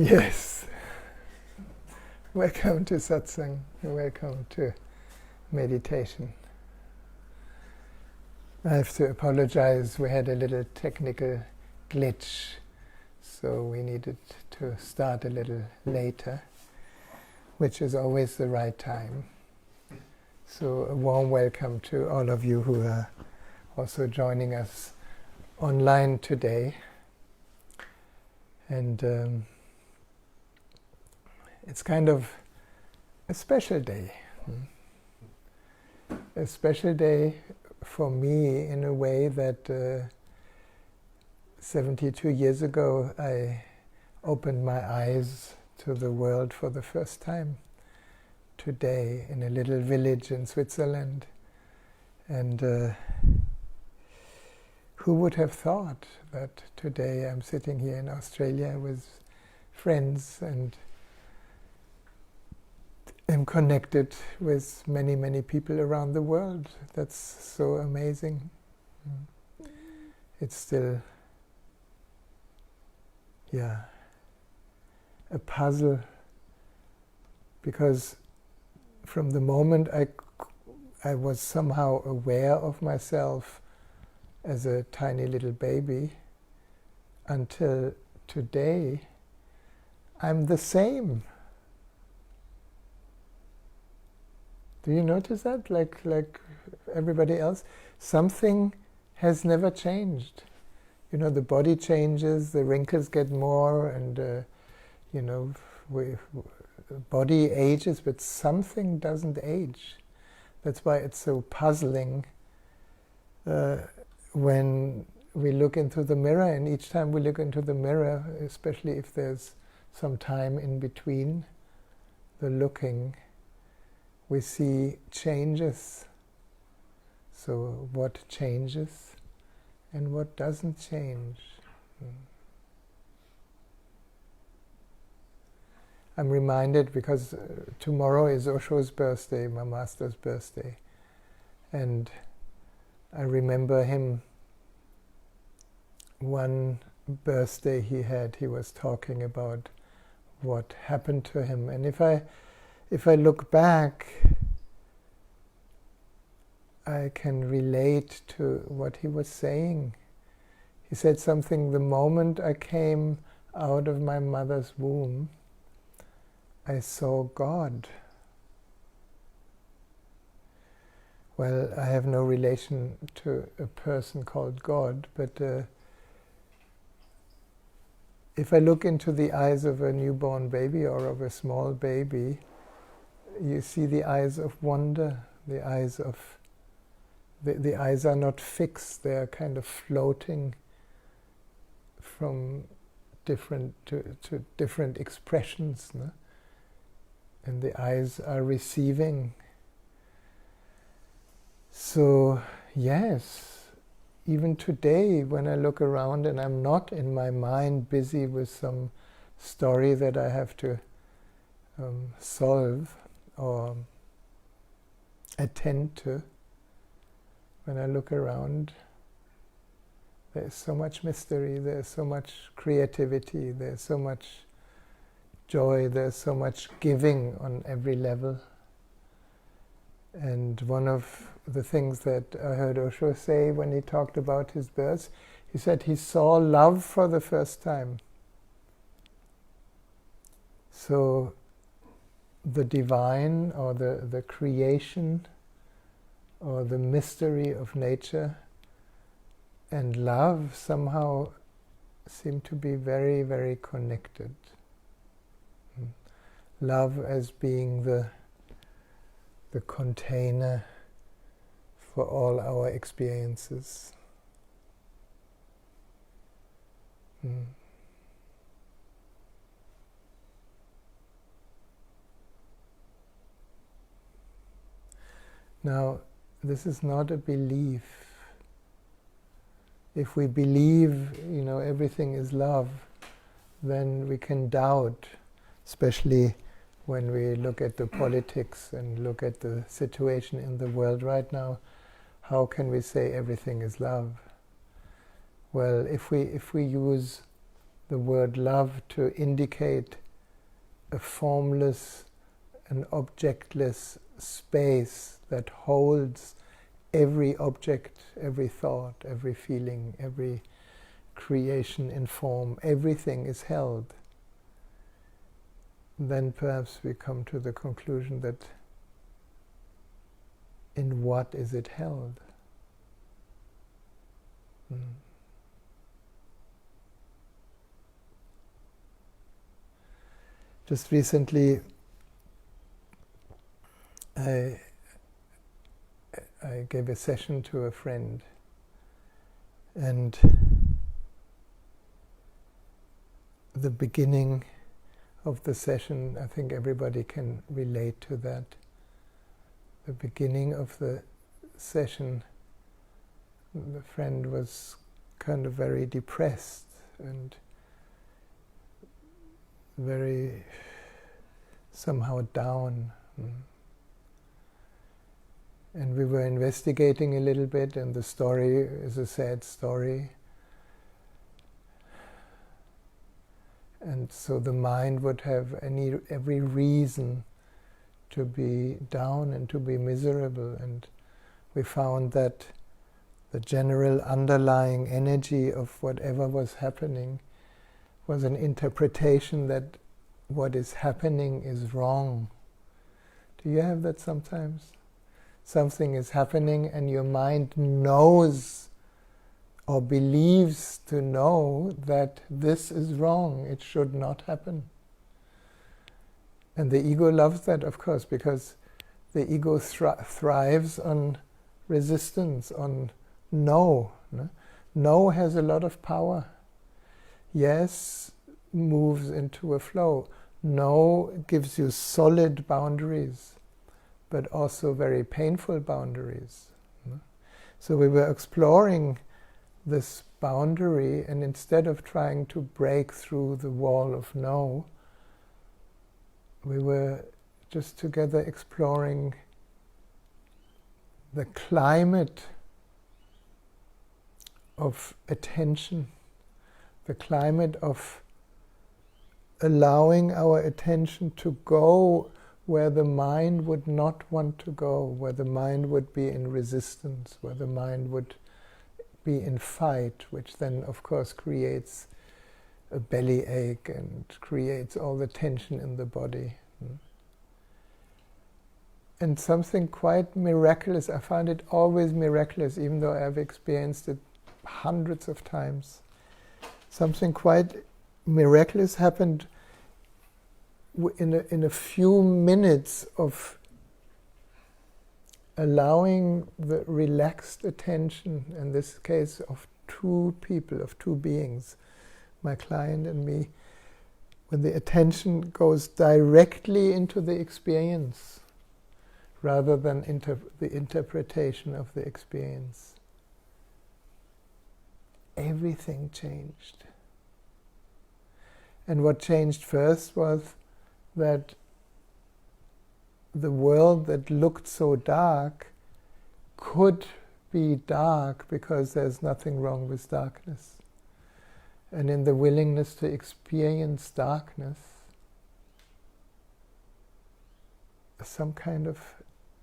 Yes. Welcome to Satsang. Welcome to meditation. I have to apologize. We had a little technical glitch, so we needed to start a little later, which is always the right time. So a warm welcome to all of you who are also joining us online today. And it's kind of a special day. A special day for me in a way that 72 years ago I opened my eyes to the world for the first time. Today in a little village in Switzerland. And who would have thought that today I'm sitting here in Australia with friends and am connected with many, many people around the world. That's so amazing. It's still, a puzzle, because from the moment I was somehow aware of myself as a tiny little baby until today, I'm the same. Do you notice that? Like everybody else, something has never changed. You know, the body changes, the wrinkles get more, and body ages, but something doesn't age. That's why it's so puzzling when we look into the mirror, and each time we look into the mirror, especially if there's some time in between the looking, we see changes. So what changes and what doesn't change? I'm reminded because tomorrow is Osho's birthday, my master's birthday, and I remember him, one birthday he had, he was talking about what happened to him. And if I look back, I can relate to what he was saying. He said something, the moment I came out of my mother's womb, I saw God. Well, I have no relation to a person called God, but if I look into the eyes of a newborn baby or of a small baby, you see the eyes of wonder, the eyes of... The eyes are not fixed, they are kind of floating from different to different expressions, no? And the eyes are receiving. So, yes, even today when I look around and I'm not in my mind busy with some story that I have to solve or attend to, when I look around, there's so much mystery, there's so much creativity, there's so much joy, there's so much giving on every level. And one of the things that I heard Osho say when he talked about his birth, he said he saw love for the first time. So the divine or the creation or the mystery of nature and love somehow seem to be very, very connected. Love as being the container for all our experiences. Now, this is not a belief. If we believe, everything is love, then we can doubt, especially when we look at the politics and look at the situation in the world right now. How can we say everything is love? Well, if we use the word love to indicate a formless, an objectless space that holds every object, every thought, every feeling, every creation in form. Everything is held. Then perhaps we come to the conclusion that in what is it held? Just recently, I gave a session to a friend, and the beginning of the session, I think everybody can relate to that. The beginning of the session, the friend was kind of very depressed and very somehow down. And we were investigating a little bit, and the story is a sad story. And so the mind would have every reason to be down and to be miserable. And we found that the general underlying energy of whatever was happening was an interpretation that what is happening is wrong. Do you have that sometimes? Something is happening and your mind knows or believes to know that this is wrong, it should not happen. And the ego loves that, of course, because the ego thrives on resistance, on no. No has a lot of power. Yes moves into a flow. No gives you solid boundaries, but also very painful boundaries. So we were exploring this boundary, and instead of trying to break through the wall of no, we were just together exploring the climate of attention, the climate of allowing our attention to go where the mind would not want to go, where the mind would be in resistance, where the mind would be in fight, which then of course creates a belly ache and creates all the tension in the body. And something quite miraculous, I find it always miraculous, even though I've experienced it hundreds of times. Something quite miraculous happened in a few minutes of allowing the relaxed attention, in this case of two people, of two beings, my client and me, when the attention goes directly into the experience rather than the interpretation of the experience. Everything changed. And what changed first was that the world that looked so dark could be dark because there's nothing wrong with darkness. And in the willingness to experience darkness, some kind of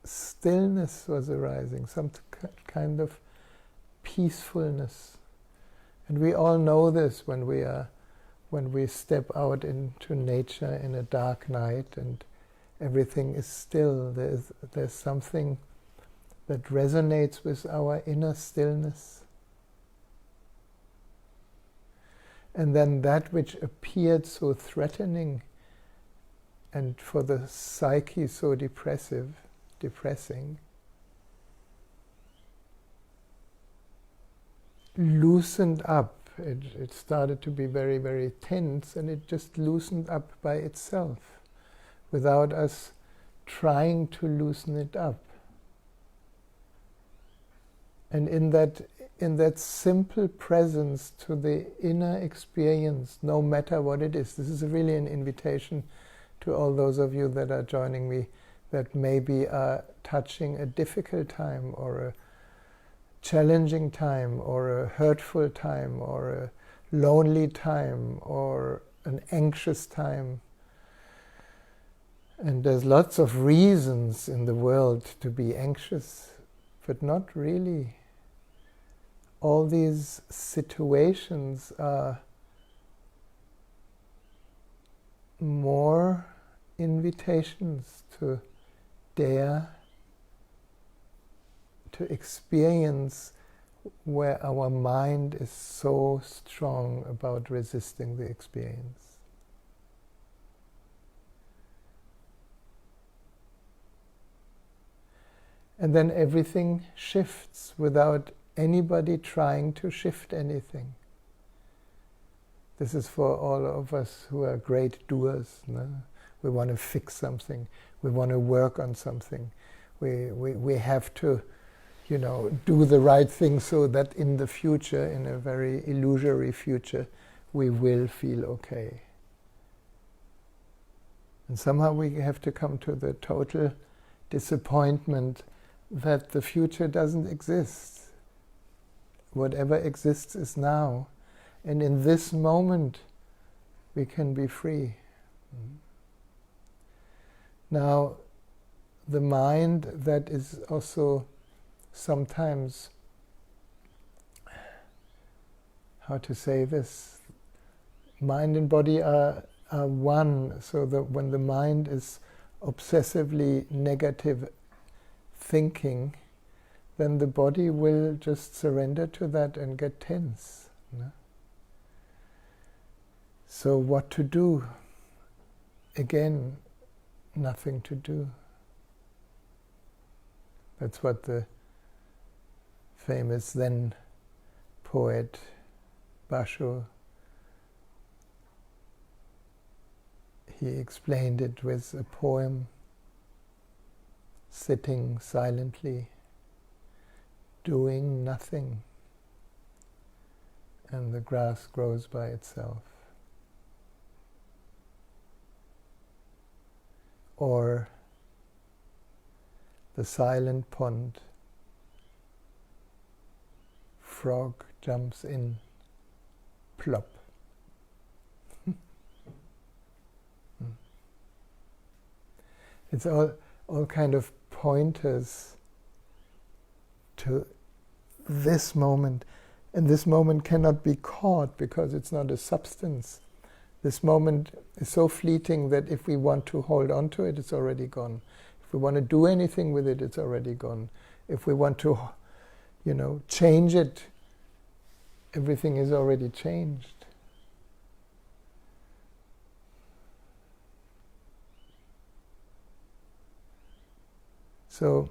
stillness was arising, some kind of peacefulness. And we all know this when we step out into nature in a dark night and everything is still. There's something that resonates with our inner stillness. And then that which appeared so threatening and for the psyche so depressing, loosened up. It started to be very, very tense, and it just loosened up by itself without us trying to loosen it up. And in that simple presence to the inner experience, no matter what it is, this is really an invitation to all those of you that are joining me that maybe are touching a difficult time or a challenging time or a hurtful time or a lonely time or an anxious time. And there's lots of reasons in the world to be anxious, but not really. All these situations are more invitations to dare to experience where our mind is so strong about resisting the experience. And then everything shifts without anybody trying to shift anything. This is for all of us who are great doers. No? We want to fix something. We want to work on something. We have to, do the right thing so that in the future, in a very illusory future, we will feel okay. And somehow we have to come to the total disappointment that the future doesn't exist. Whatever exists is now. And in this moment, we can be free. Now, the mind that is also sometimes, how to say this, mind and body are one, so that when the mind is obsessively negative thinking, then the body will just surrender to that and get tense. No? So what to do? Again, nothing to do. That's what the famous Zen poet Basho, he explained it with a poem: sitting silently, doing nothing, and the grass grows by itself. Or the silent pond, frog jumps in, plop. It's all kind of pointers to this moment. And this moment cannot be caught because it's not a substance. This moment is so fleeting that if we want to hold on to it, it's already gone. If we want to do anything with it, it's already gone. If we want to, change it, everything is already changed. So,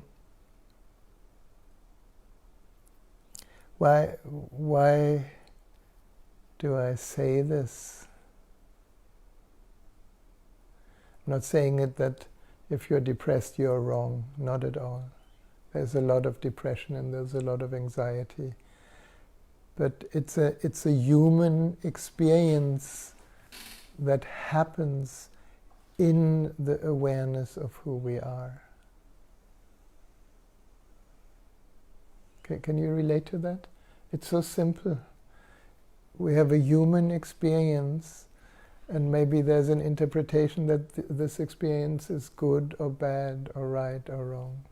why do I say this? I'm not saying it that if you're depressed, you're wrong. Not at all. There's a lot of depression and there's a lot of anxiety. But it's a human experience that happens in the awareness of who we are. Can you relate to that? It's so simple. We have a human experience, and maybe there's an interpretation that this experience is good or bad or right or wrong.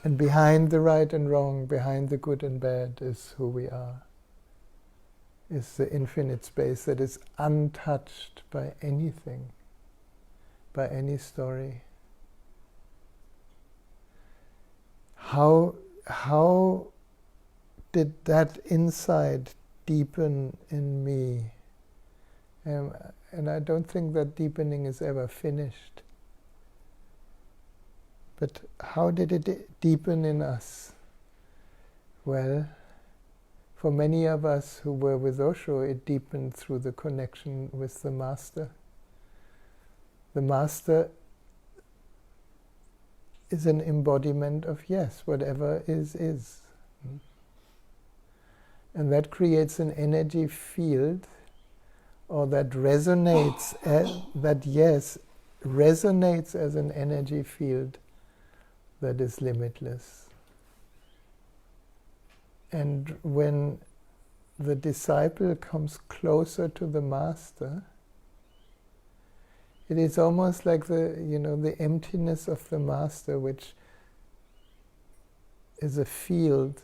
And behind the right and wrong, behind the good and bad, is who we are. Is the infinite space that is untouched by anything, by any story. How did that insight deepen in me? And I don't think that deepening is ever finished. But how did it deepen in us? Well, for many of us who were with Osho, it deepened through the connection with the Master. The Master is an embodiment of yes, whatever is. And that creates an energy field, or that resonates, that yes, resonates as an energy field that is limitless. And when the disciple comes closer to the master, it is almost like the emptiness of the master, which is a field,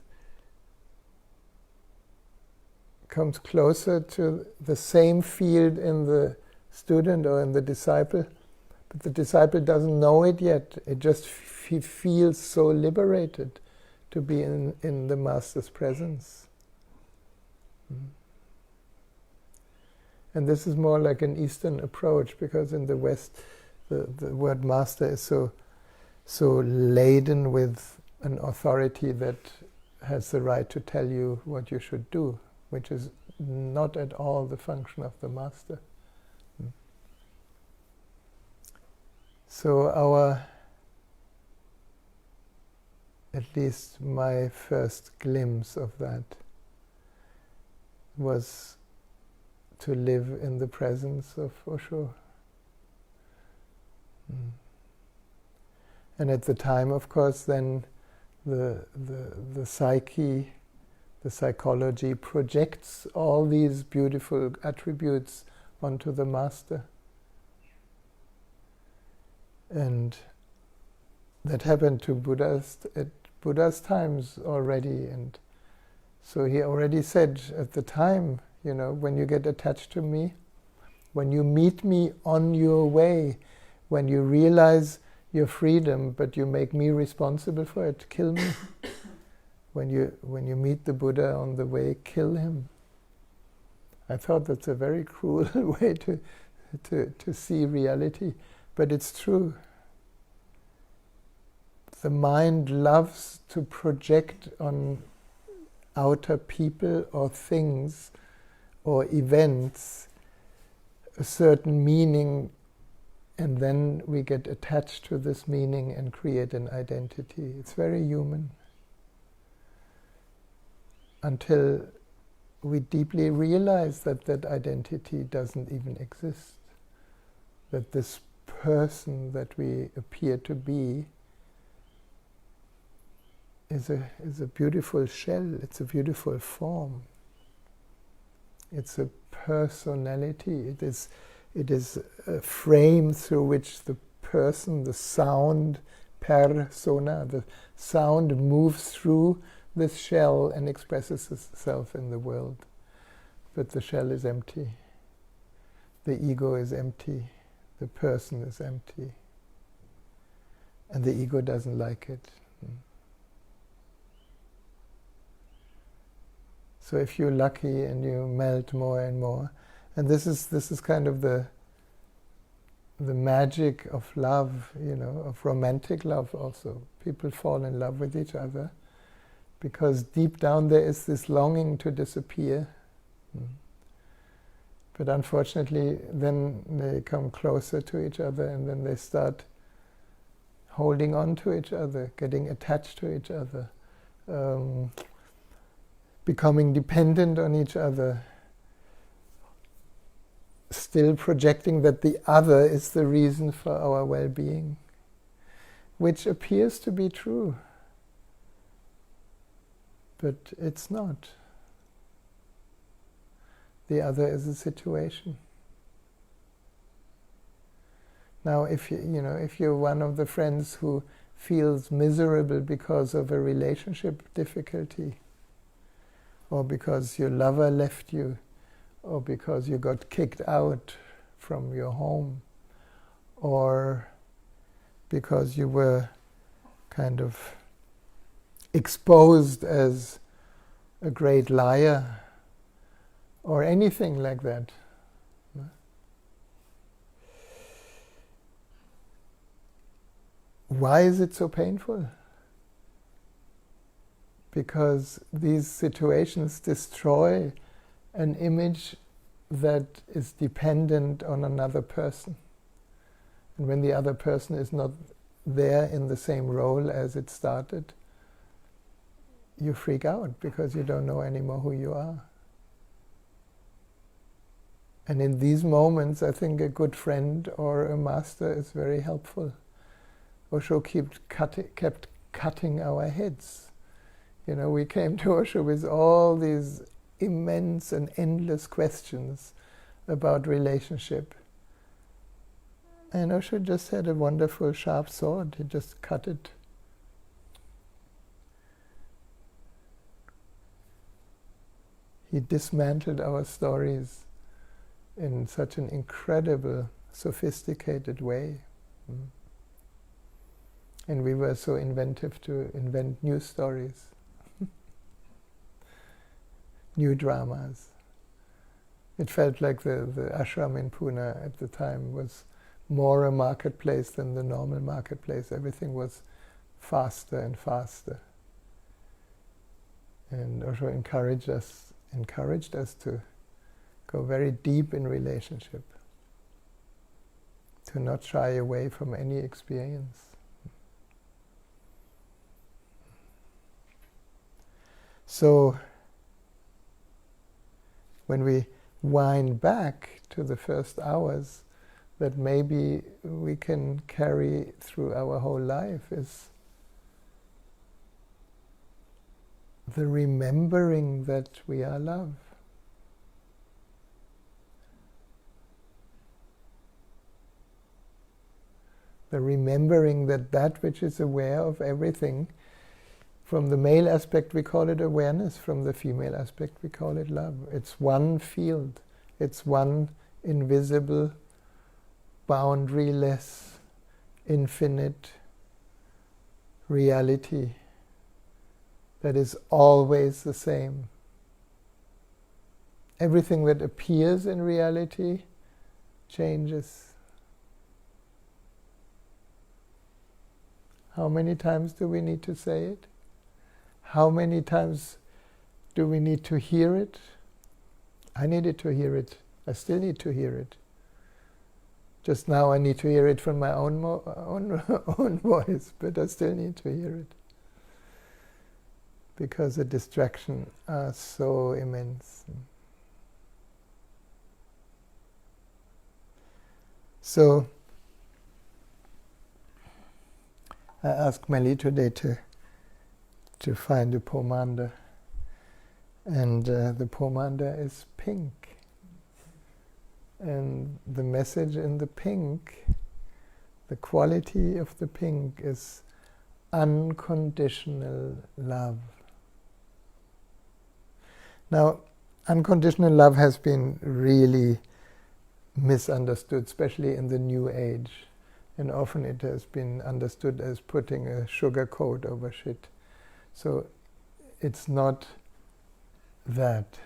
comes closer to the same field in the student or in the disciple, but the disciple doesn't know it yet. It just he feels so liberated to be in the master's presence. And this is more like an Eastern approach, because in the West the word master is so laden with an authority that has the right to tell you what you should do, which is not at all the function of the master. So at least my first glimpse of that was to live in the presence of Osho. And at the time, of course, then the psyche, the psychology projects all these beautiful attributes onto the master. And that happened to at Buddha's times already. And so he already said at the time, when you get attached to me, when you meet me on your way, when you realize your freedom, but you make me responsible for it, kill me. When you meet the Buddha on the way, kill him. I thought that's a very cruel way to see reality, but it's true. The mind loves to project on outer people or things or events a certain meaning, and then we get attached to this meaning and create an identity. It's very human. Until we deeply realize that that identity doesn't even exist. That this person that we appear to be is a beautiful shell, it's a beautiful form. It's a personality. It is a frame through which the person, the sound, persona, the sound moves through this shell and expresses itself in the world. But the shell is empty. The ego is empty. The person is empty. And the ego doesn't like it. So if you're lucky and you melt more and more, and this is kind of the magic of love, of romantic love also. People fall in love with each other because deep down there is this longing to disappear. But unfortunately, then they come closer to each other, and then they start holding on to each other, getting attached to each other, becoming dependent on each other, still projecting that the other is the reason for our well-being, which appears to be true, but it's not. The other is a situation. Now, if you're one of the friends who feels miserable because of a relationship difficulty, or because your lover left you, or because you got kicked out from your home, or because you were kind of exposed as a great liar, or anything like that. Why is it so painful? Because these situations destroy an image that is dependent on another person. And when the other person is not there in the same role as it started, you freak out because you don't know anymore who you are. And in these moments, I think a good friend or a master is very helpful. Osho kept cutting our heads. We came to Osho with all these immense and endless questions about relationship. And Osho just had a wonderful sharp sword. He just cut it. He dismantled our stories in such an incredible, sophisticated way. And we were so inventive to invent new stories, new dramas. It felt like the ashram in Pune at the time was more a marketplace than the normal marketplace. Everything was faster and faster. And Osho encouraged us to go very deep in relationship, to not shy away from any experience. So, when we wind back to the first hours, that maybe we can carry through our whole life is the remembering that we are love. The remembering that that which is aware of everything, from the male aspect we call it awareness, from the female aspect we call it love. It's one field, it's one invisible, boundaryless, infinite reality that is always the same. Everything that appears in reality changes. How many times do we need to say it? How many times do we need to hear it? I needed to hear it. I still need to hear it. Just now I need to hear it from my own voice, but I still need to hear it. Because the distractions are so immense. So, I asked Melly today to find a pomander, and the pomander is pink. And the message in the pink, the quality of the pink is unconditional love. Now, unconditional love has been really misunderstood, especially in the New Age. And often it has been understood as putting a sugar coat over shit. So it's not that.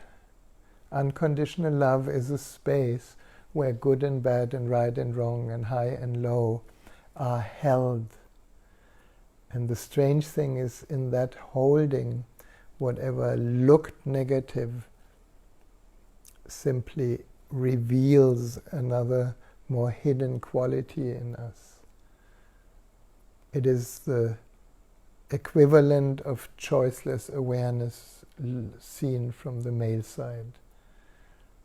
Unconditional love is a space where good and bad and right and wrong and high and low are held. And the strange thing is, in that holding, whatever looked negative simply reveals another more hidden quality in us. It is the equivalent of choiceless awareness seen from the male side.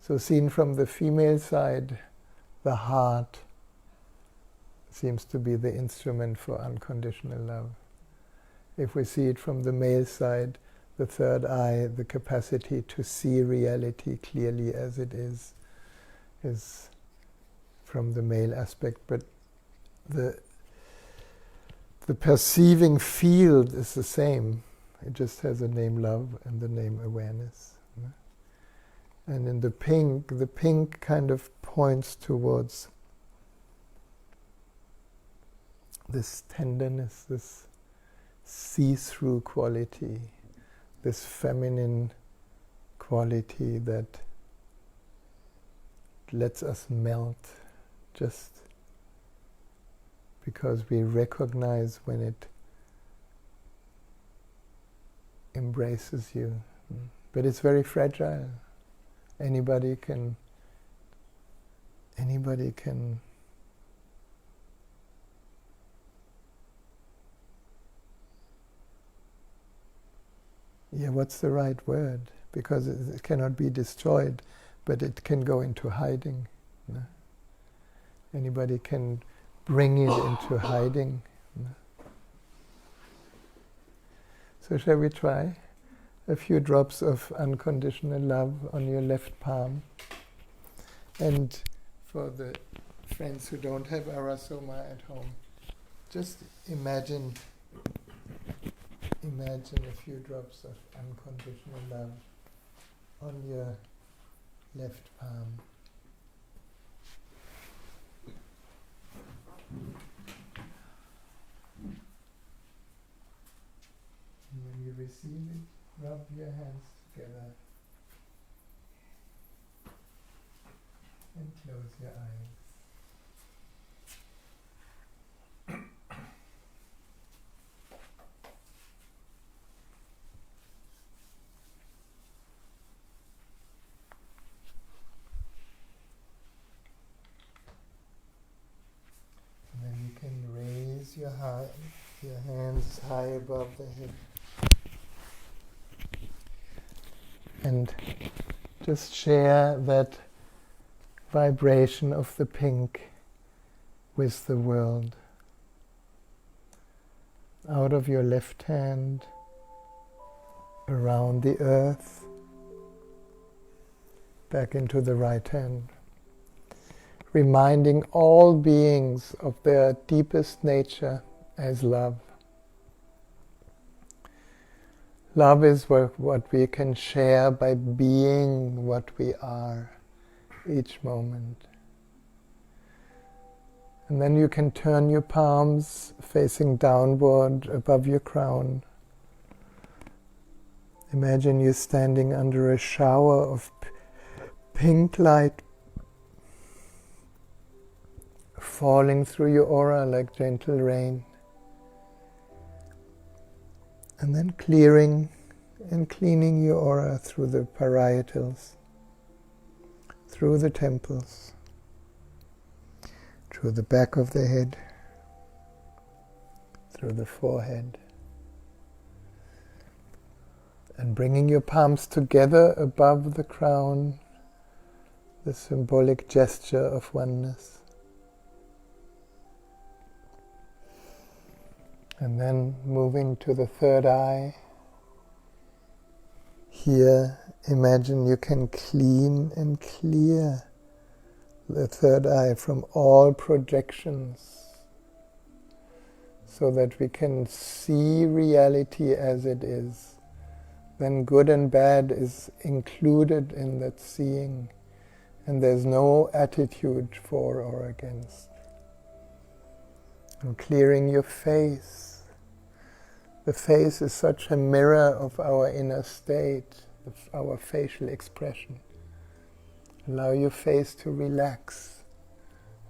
So seen from the female side, the heart seems to be the instrument for unconditional love. If we see it from the male side, the third eye, the capacity to see reality clearly as it is from the male aspect. But the perceiving field is the same. It just has the name love and the name awareness. And in the pink kind of points towards this tenderness, this see-through quality, this feminine quality that lets us melt just because we recognize when it embraces you. But it's very fragile. Anybody can what's the right word? Because it cannot be destroyed, but it can go into hiding. Anybody can bring it into hiding. So shall we try? a few drops of unconditional love on your left palm. And for the friends who don't have Arasoma at home, just imagine a few drops of unconditional love on your left palm. And when you receive it, rub your hands together and close your eyes. And then you can raise your hands high above the head. And just share that vibration of the pink with the world. Out of your left hand, around the earth, back into the right hand. Reminding all beings of their deepest nature as love. Love is what we can share by being what we are each moment. And then you can turn your palms facing downward above your crown. Imagine you standing under a shower of pink light falling through your aura like gentle rain. And then clearing and cleaning your aura through the parietals, through the temples, through the back of the head, through the forehead. And bringing your palms together above the crown, the symbolic gesture of oneness. And then moving to the third eye. Here, imagine you can clean and clear the third eye from all projections so that we can see reality as it is. Then good and bad is included in that seeing, and there's no attitude for or against. And clearing your face. The face is such a mirror of our inner state, of our facial expression. Allow your face to relax.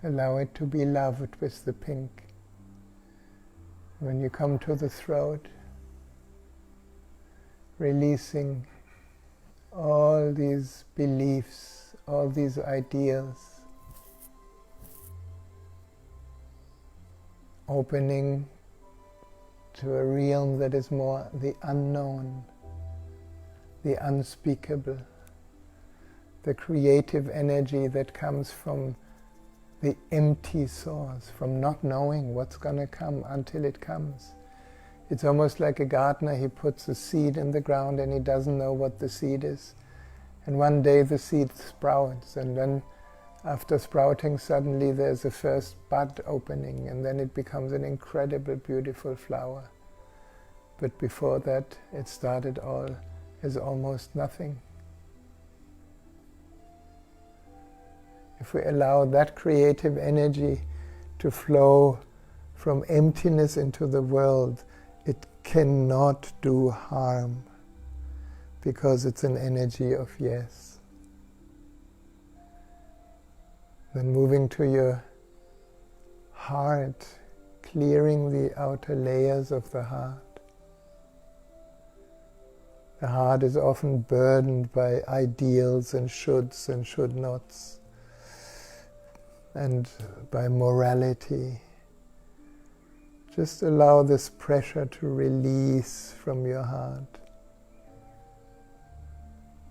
Allow it to be loved with the pink. When you come to the throat, releasing all these beliefs, all these ideals, opening to a realm that is more the unknown, the unspeakable, the creative energy that comes from the empty source, from not knowing what's going to come until it comes. It's almost like a gardener. He puts a seed in the ground and he doesn't know what the seed is. And one day the seed sprouts, and then after sprouting, suddenly there's a first bud opening, and then it becomes an incredible, beautiful flower. But before that, it started all as almost nothing. If we allow that creative energy to flow from emptiness into the world, it cannot do harm, because it's an energy of yes. Then moving to your heart, clearing the outer layers of the heart. The heart is often burdened by ideals and shoulds and should nots, and by morality. Just allow this pressure to release from your heart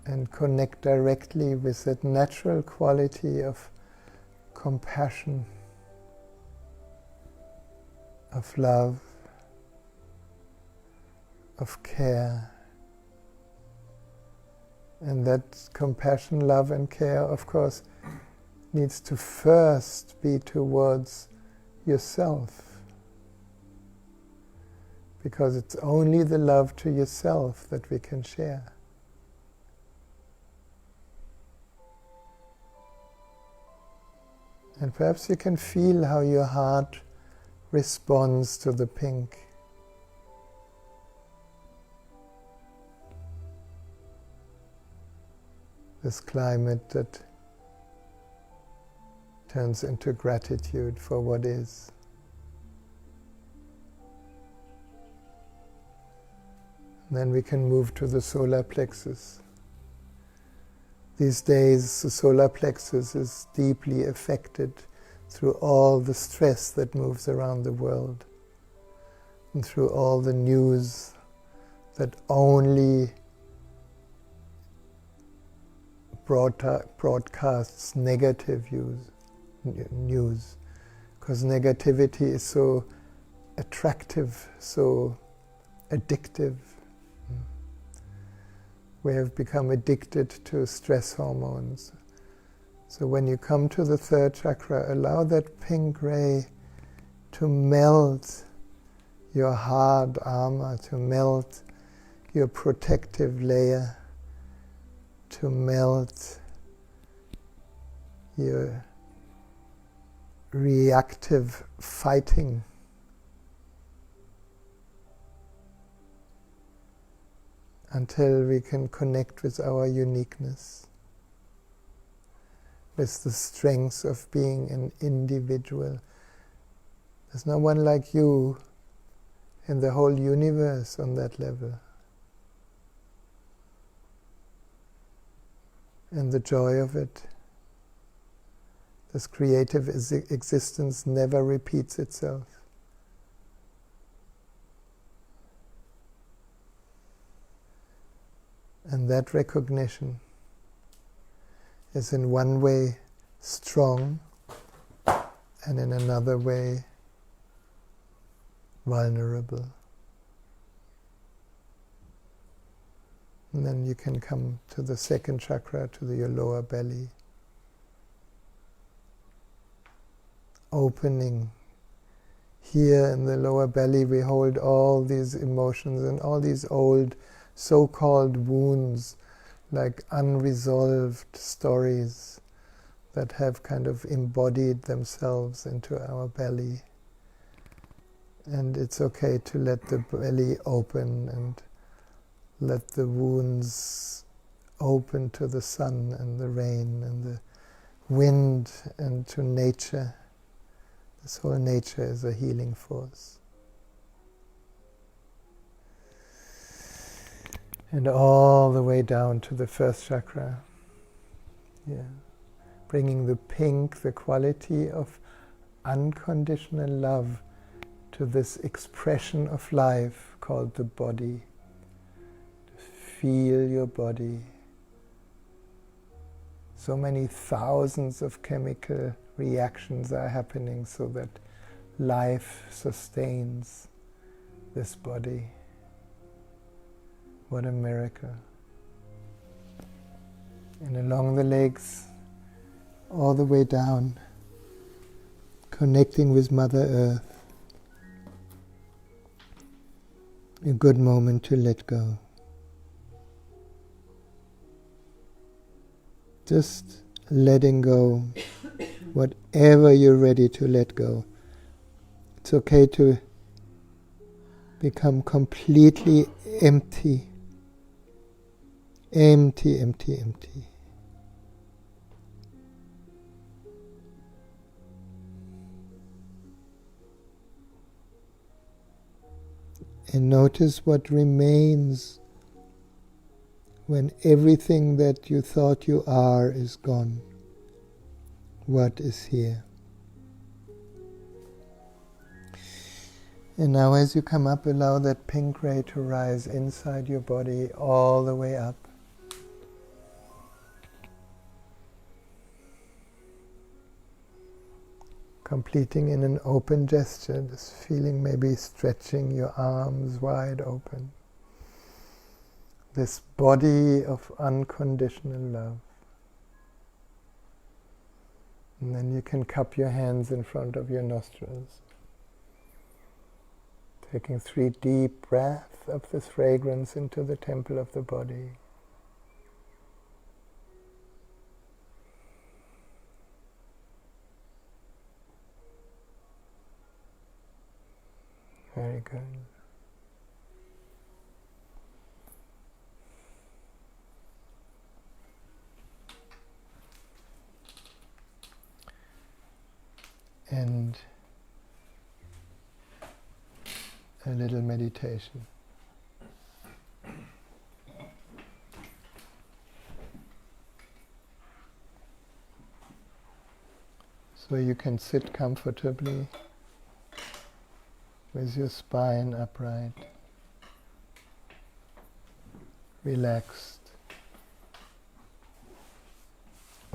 and connect directly with that natural quality of compassion, of love, of care, And that compassion, love and care, of course, needs to first be towards yourself. Because it's only the love to yourself that we can share. And perhaps you can feel how your heart responds to the pink. This climate that turns into gratitude for what is. And then we can move to the solar plexus. These days, the solar plexus is deeply affected through all the stress that moves around the world and through all the news that only broadcasts negative news, because negativity is so attractive, so addictive. We have become addicted to stress hormones. So when you come to the third chakra, allow that pink ray to melt your hard armor, to melt your protective layer, to melt your reactive fighting. Until we can connect with our uniqueness, with the strength of being an individual. There's no one like you in the whole universe on that level. And the joy of it, this creative existence never repeats itself. And that recognition is in one way strong and in another way vulnerable. And then you can come to the second chakra, to your lower belly. Opening. Here in the lower belly we hold all these emotions and all these old so-called wounds, like unresolved stories that have kind of embodied themselves into our belly. And it's okay to let the belly open and let the wounds open to the sun and the rain and the wind and to nature. This whole nature is a healing force. And all the way down to the first chakra. Bringing the pink, the quality of unconditional love, to this expression of life called the body. Feel your body. So many thousands of chemical reactions are happening so that life sustains this body. What a miracle. And along the legs, all the way down, connecting with Mother Earth. A good moment to let go. Just letting go, whatever you're ready to let go. It's okay to become completely empty. Empty, empty, empty. And notice what remains when everything that you thought you are is gone. What is here? And now as you come up, allow that pink ray to rise inside your body all the way up. Completing in an open gesture, just feeling maybe stretching your arms wide open. this body of unconditional love. And then you can cup your hands in front of your nostrils, taking 3 deep breaths of this fragrance into the temple of the body. Very good. And a little meditation. So you can sit comfortably with your spine upright, relaxed,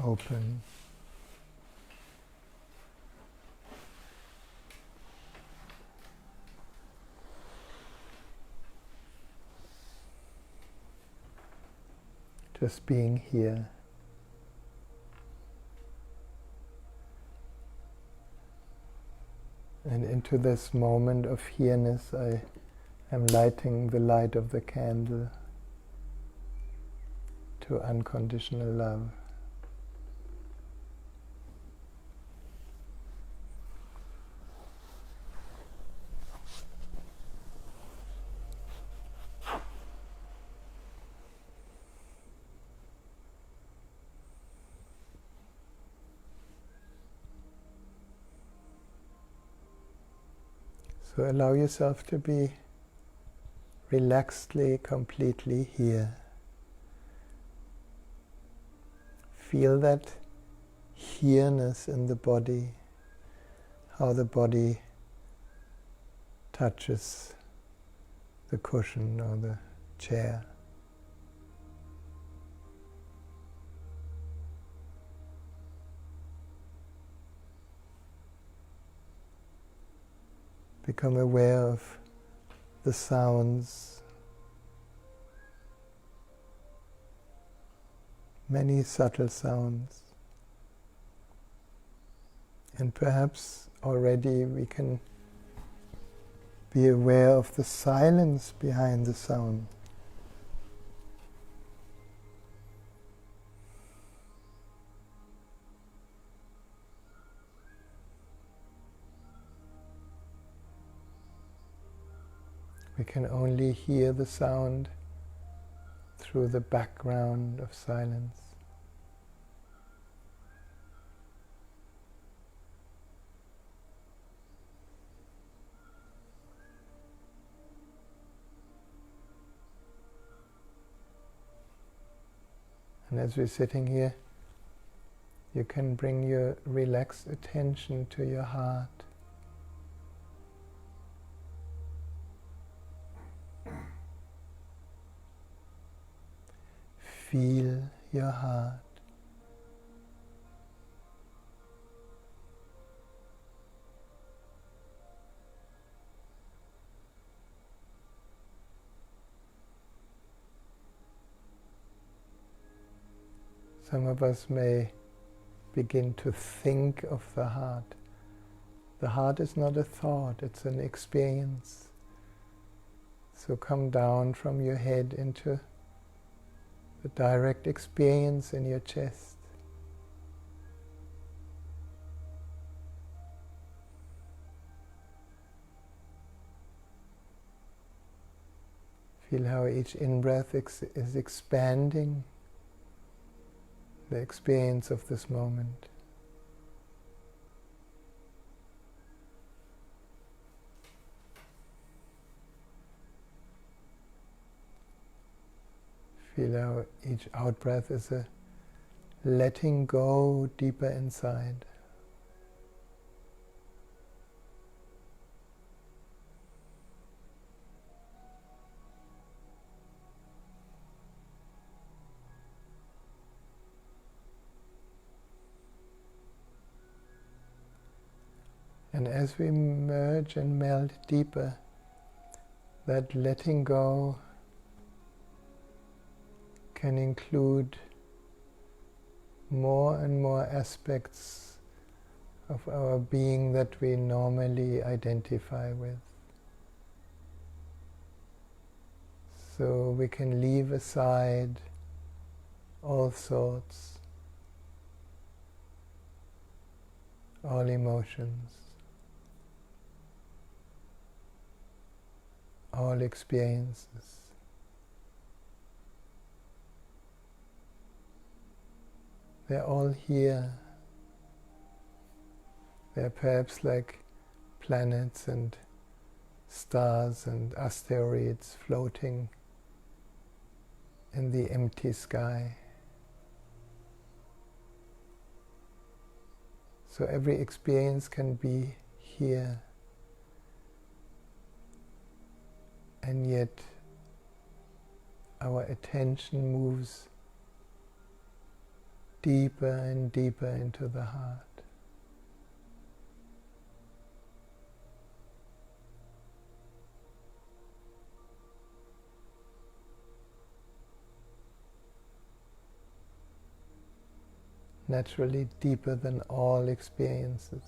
open. Just being here. And into this moment of here-ness, I am lighting the light of the candle to unconditional love. So allow yourself to be relaxedly, completely here. Feel that here-ness in the body, how the body touches the cushion or the chair. Become aware of the sounds, many subtle sounds. And perhaps already we can be aware of the silence behind the sound. We can only hear the sound through the background of silence. And as we're sitting here, you can bring your relaxed attention to your heart. Feel your heart. Some of us may begin to think of the heart. The heart is not a thought, it's an experience. So come down from your head into the direct experience in your chest. Feel how each in-breath is expanding the experience of this moment. Feel how each out-breath is a letting go deeper inside. And as we merge and melt deeper, that letting go can include more and more aspects of our being that we normally identify with. So we can leave aside all thoughts, all emotions, all experiences. They're all here. They're perhaps like planets and stars and asteroids floating in the empty sky. So every experience can be here, and yet our attention moves deeper and deeper into the heart. Naturally deeper than all experiences.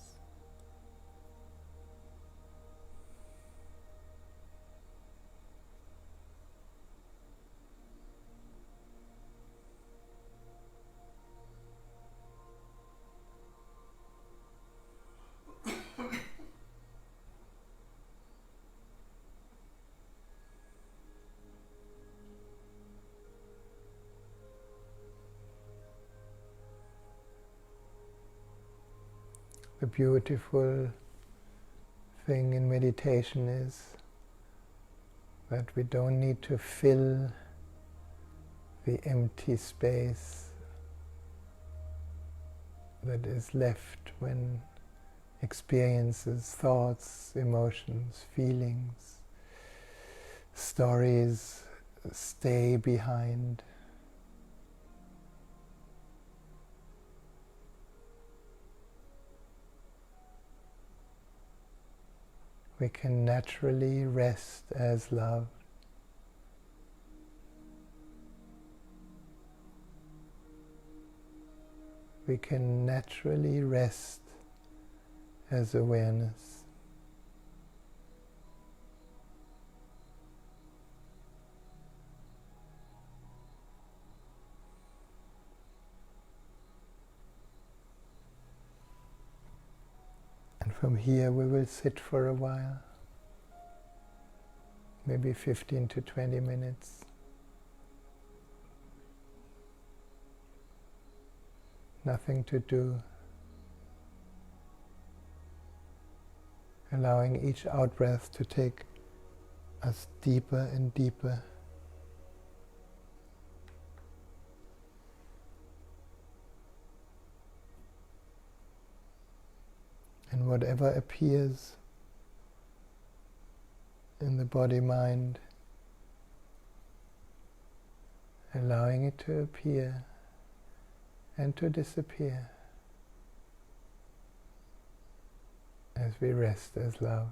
The beautiful thing in meditation is that we don't need to fill the empty space that is left when experiences, thoughts, emotions, feelings, stories stay behind. We can naturally rest as love. We can naturally rest as awareness. And from here we will sit for a while, maybe 15 to 20 minutes. Nothing to do. Allowing each out-breath to take us deeper and deeper. And whatever appears in the body-mind, allowing it to appear and to disappear as we rest as love.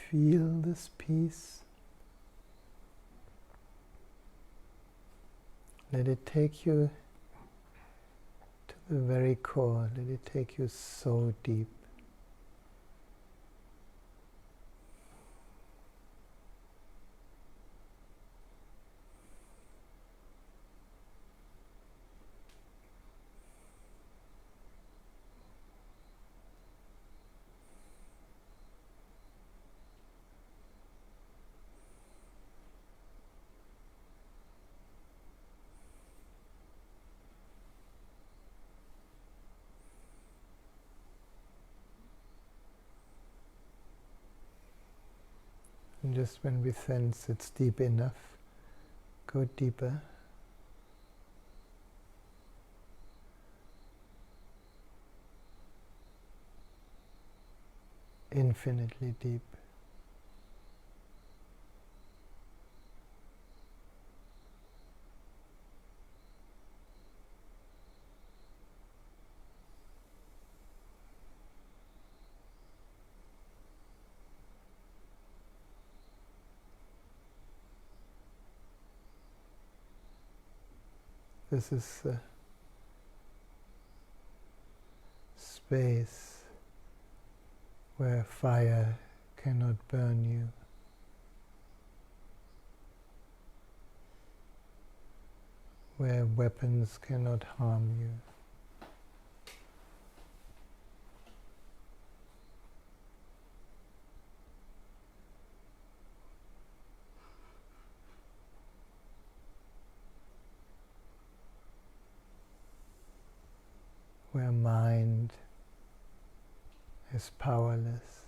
feel this peace. Let it take you to the very core. Let it take you so deep. And just when we sense it's deep enough, go deeper. Infinitely deep. This is a space where fire cannot burn you, where weapons cannot harm you. Where mind is powerless.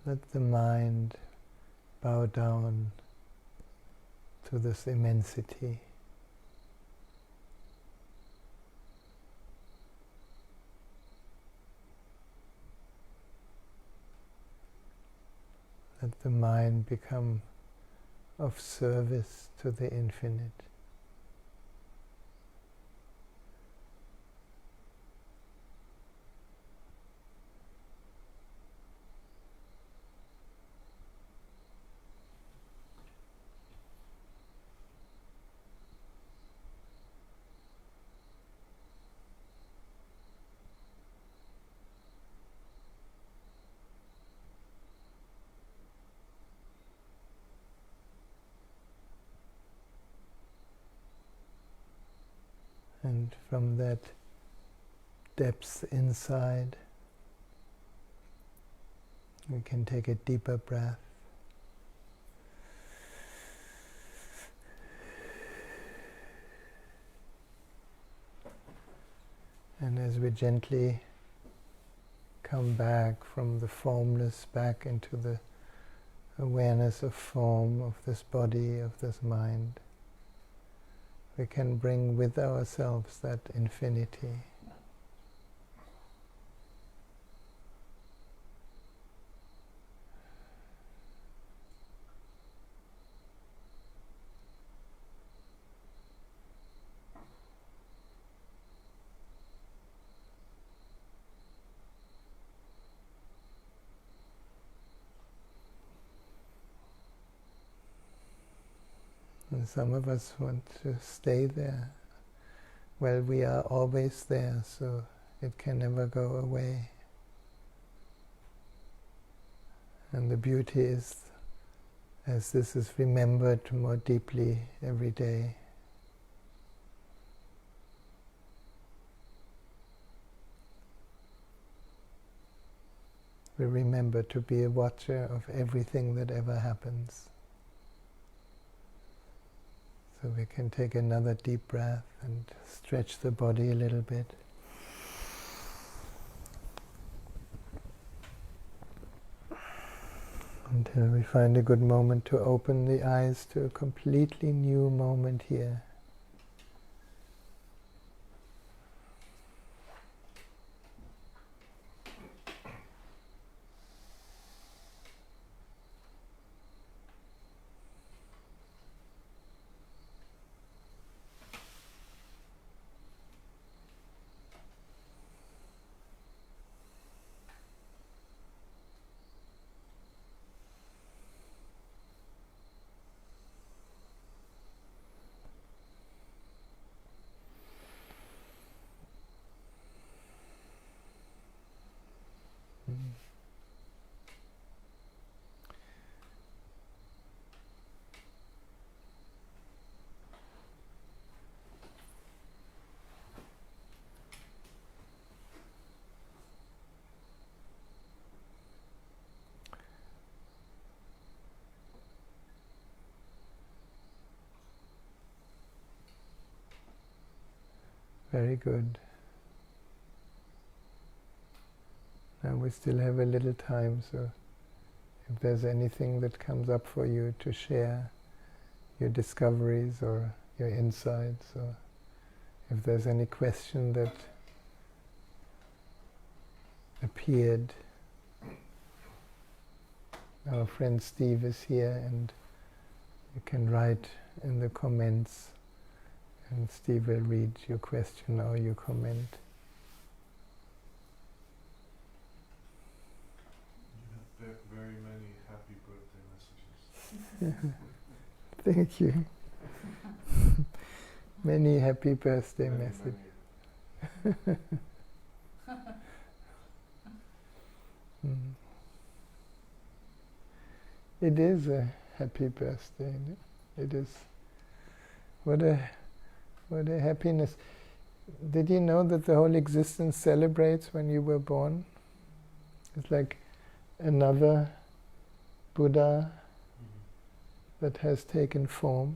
Let the mind bow down to this immensity. Let the mind become of service to the infinite. And from that depth inside, we can take a deeper breath. And as we gently come back from the formless back into the awareness of form, of this body, of this mind, we can bring with ourselves that infinity. And some of us want to stay there. Well, we are always there, so it can never go away. And the beauty is, as this is remembered more deeply every day, we remember to be a watcher of everything that ever happens. So we can take another deep breath and stretch the body a little bit. Until we find a good moment to open the eyes to a completely new moment here. Very good. Now we still have a little time, so if there's anything that comes up for you to share, your discoveries or your insights, or if there's any question that appeared. Our friend Steve is here, and you can write in the comments, and Steve will read your question or your comment. You have very many happy birthday messages. Thank you. Many happy birthday messages. It is a happy birthday. It is. What a happiness. Did you know that the whole existence celebrates when you were born? It's like another Buddha that has taken form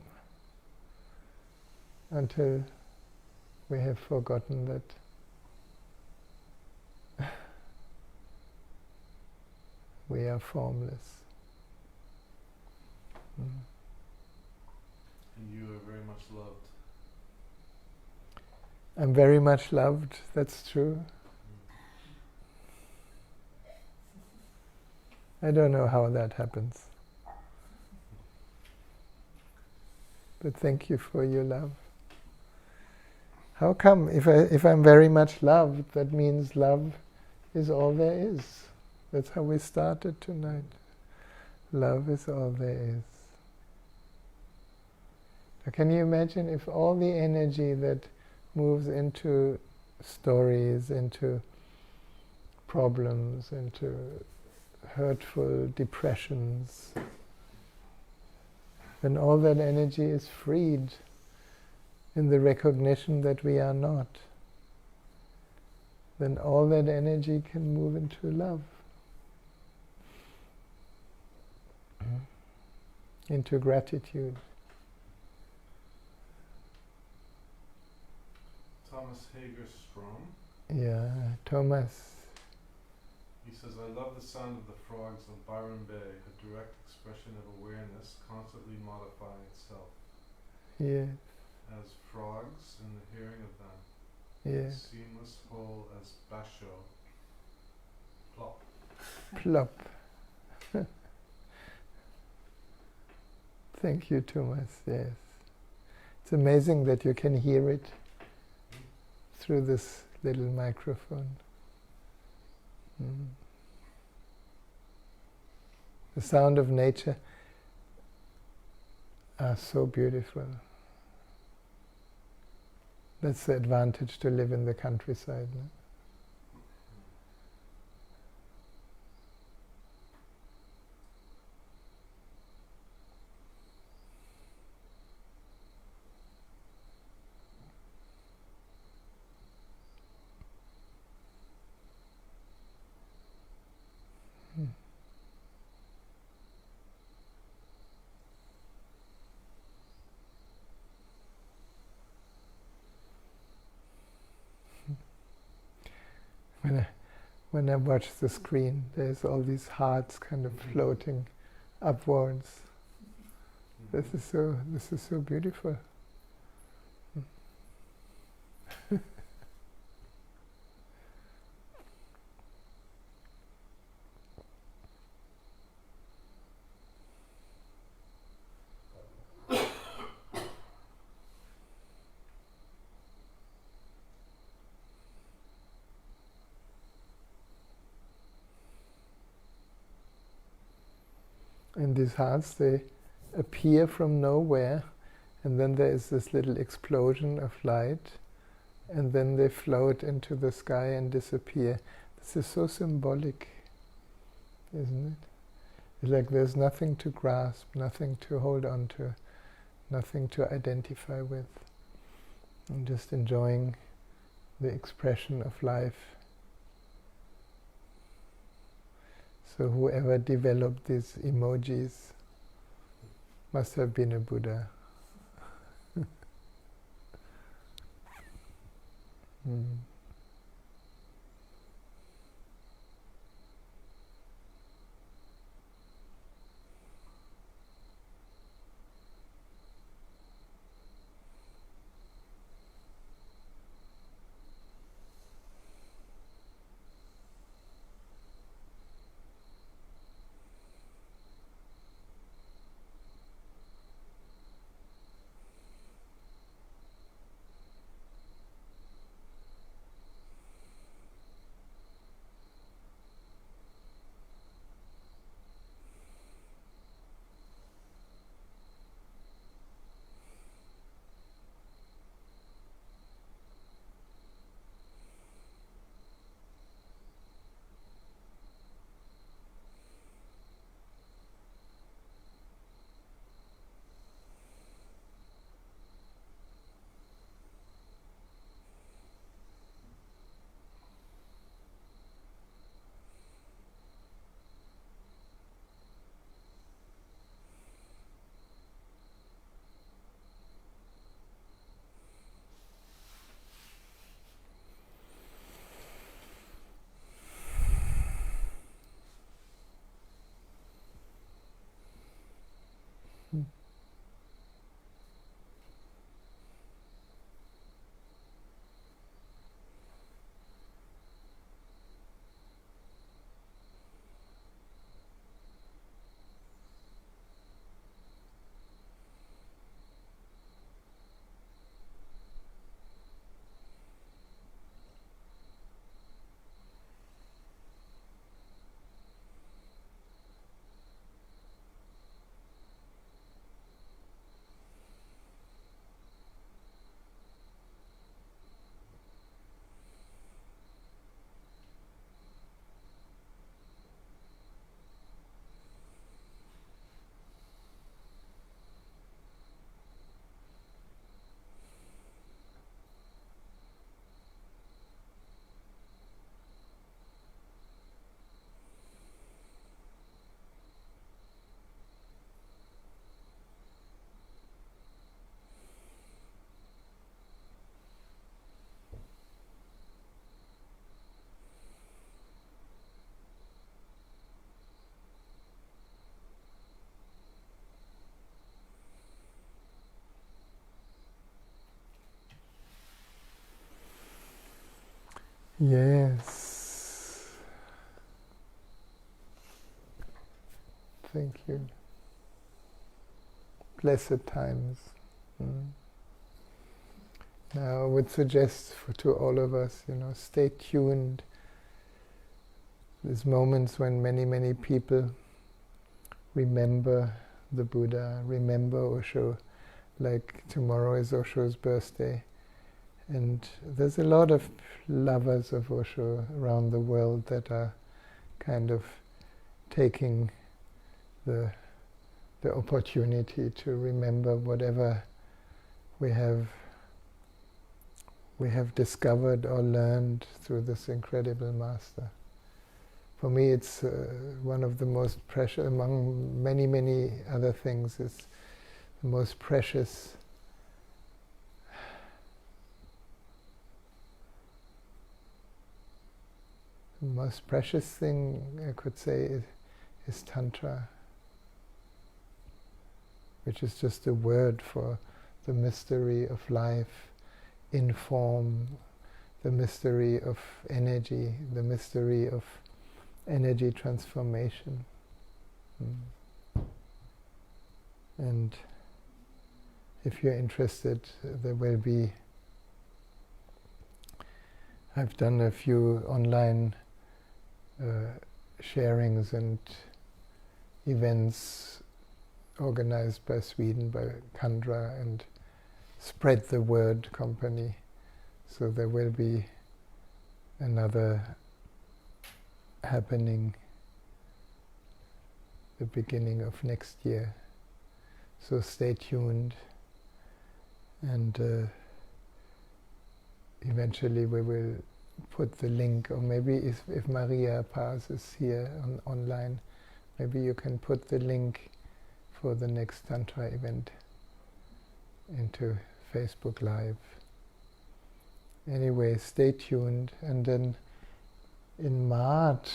until we have forgotten that we are formless. And you are very much loved. I'm very much loved, that's true. I don't know how that happens. But thank you for your love. How come? If I'm very much loved, that means love is all there is. That's how we started tonight. Love is all there is. Now, can you imagine if all the energy that moves into stories, into problems, into hurtful depressions, when all that energy is freed in the recognition that we are not, then all that energy can move into love, into gratitude. Thomas Hager Strom. Yeah, Thomas. He says, I love the sound of the frogs on Byron Bay, a direct expression of awareness constantly modifying itself. Yeah. As frogs in the hearing of them. Yeah. Seamless whole as basho. Plop. Plop. Thank you, Thomas. Yes. It's amazing that you can hear it through this little microphone. The sound of nature are so beautiful. That's the advantage to live in the countryside. No? When I watch the screen, there's all these hearts kind of floating upwards. This is so beautiful. And these hearts, they appear from nowhere, and then there is this little explosion of light, and then they float into the sky and disappear. This is so symbolic, isn't it? It's like there's nothing to grasp, nothing to hold on to, nothing to identify with. I'm just enjoying the expression of life. So whoever developed these emojis must have been a Buddha. Mm. Yes. Thank you. Blessed times. Mm. Now I would suggest to all of us, stay tuned. There's moments when many people remember the Buddha, remember Osho, like tomorrow is Osho's birthday. And there's a lot of lovers of Osho around the world that are kind of taking the opportunity to remember whatever we have discovered or learned through this incredible master. For me, it's one of the most precious, among many other things, it's the most precious thing I could say is Tantra, which is just a word for the mystery of life in form, the mystery of energy, the mystery of energy transformation. And if you're interested, there will be, I've done a few online sharings and events organized by Sweden, by Kandra and Spread the Word company. So there will be another happening the beginning of next year. So stay tuned, and eventually we will put the link, or maybe if Maria Paz is here online, maybe you can put the link for the next Tantra event into Facebook Live. Anyway, stay tuned, and then in March,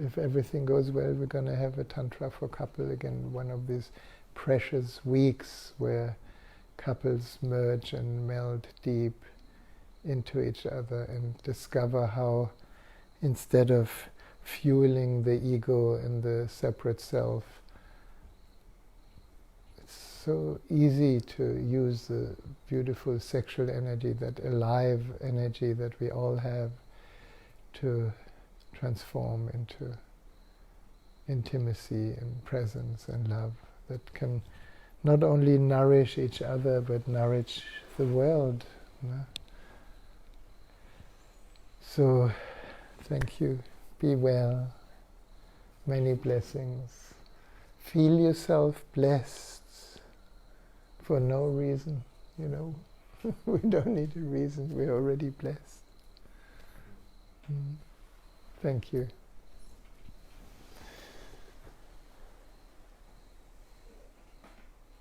if everything goes well, we're going to have a Tantra for couple again, one of these precious weeks where couples merge and meld deep into each other and discover how, instead of fueling the ego and the separate self, it's so easy to use the beautiful sexual energy, that alive energy that we all have, to transform into intimacy and presence and love that can not only nourish each other but nourish the world. So, thank you. Be well. Many blessings. Feel yourself blessed for no reason, you know. We don't need a reason. We're already blessed. Thank you.